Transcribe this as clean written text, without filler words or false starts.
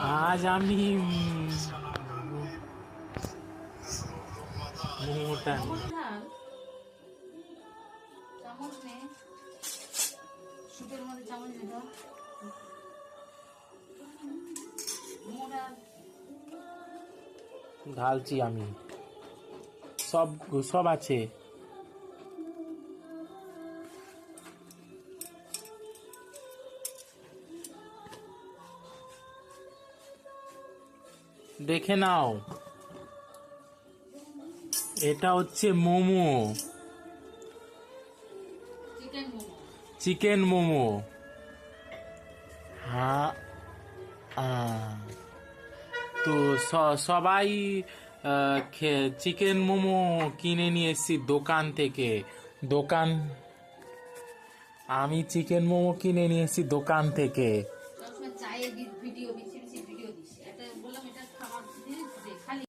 আজ আমি মোমোটা চামচ নে, সুপের মধ্যে চামচ নে তো মোমোটা ঢালছি আমি, সব সব আছে। দেখে নাও, এটা হচ্ছে মোমো, চিকেন মোমো। চিকেন মোমো। হ্যাঁ, তো সবাই চিকেন মোমো কিনে নিয়ে এসেছি দোকান থেকে। দোকান, আমি চিকেন মোমো কিনে নিয়ে এসেছি দোকান থেকে। সবসময় চায়ের ভিডিও, বিচি বিচি ভিডিও দিস। এটা বললাম এটা